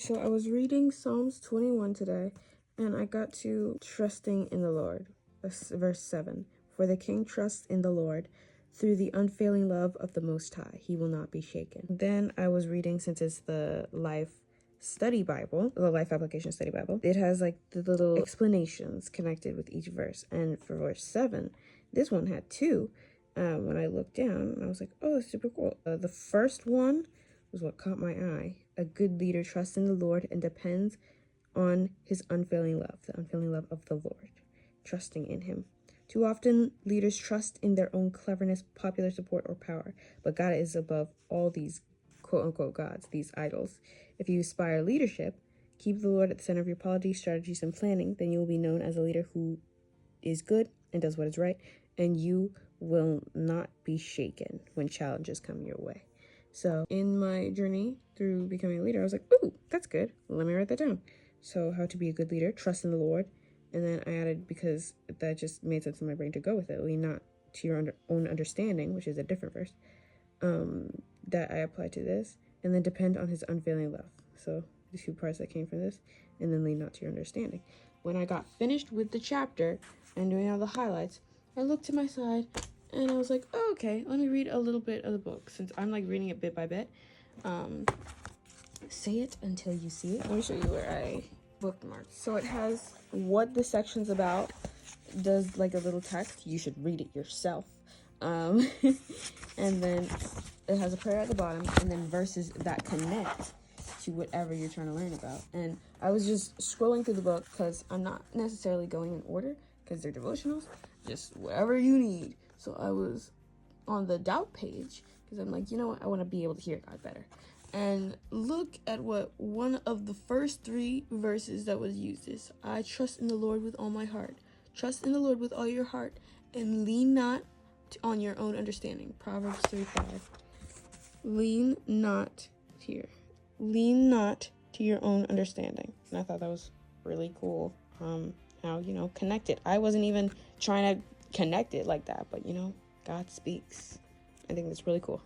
So I was reading Psalms 21 today, and I got to trusting in the Lord, verse 7. For the king trusts in the Lord. Through the unfailing love of the Most High, he will not be shaken. Then I was reading, since it's the Life Study Bible, the Life Application Study Bible, it has like the little explanations connected with each verse. And for verse 7, this one had two. When I looked down, I was like, oh, that's super cool. The first one was what caught my eye. A good leader trusts in the Lord and depends on his unfailing love, the unfailing love of the Lord, trusting in him. Too often, leaders trust in their own cleverness, popular support, or power, but God is above all these quote-unquote gods, these idols. If you aspire leadership, keep the Lord at the center of your policies, strategies, and planning, then you will be known as a leader who is good and does what is right, and you will not be shaken when challenges come your way. So in my journey through becoming a leader, I was like, ooh, that's good. Let me write that down. So how to be a good leader, trust in the Lord. And then I added, because that just made sense in my brain to go with it, lean not to your own understanding, which is a different verse, that I apply to this. And then depend on his unfailing love. So the two parts that came from this. And then lean not to your understanding. When I got finished with the chapter and doing all the highlights, I looked to my side and I was like, oh, okay, let me read a little bit of the book, since I'm like reading it bit by bit. Say it until you see it. Let me show you where I bookmarked. So it has what the section's about, does like a little text. You should read it yourself. And then it has a prayer at the bottom, and then verses that connect to whatever you're trying to learn about. And I was just scrolling through the book because I'm not necessarily going in order because they're devotionals, just whatever you need. So I was on the doubt page because I'm like, you know what? I want to be able to hear God better. And look at what one of the first 3 verses that was used is. I trust in the Lord with all my heart. Trust in the Lord with all your heart and lean not on your own understanding. Proverbs 3:5. Lean not here. Lean not to your own understanding. And I thought that was really cool. How, connect it. I wasn't even trying to connect it like that, but God speaks. I think that's really cool.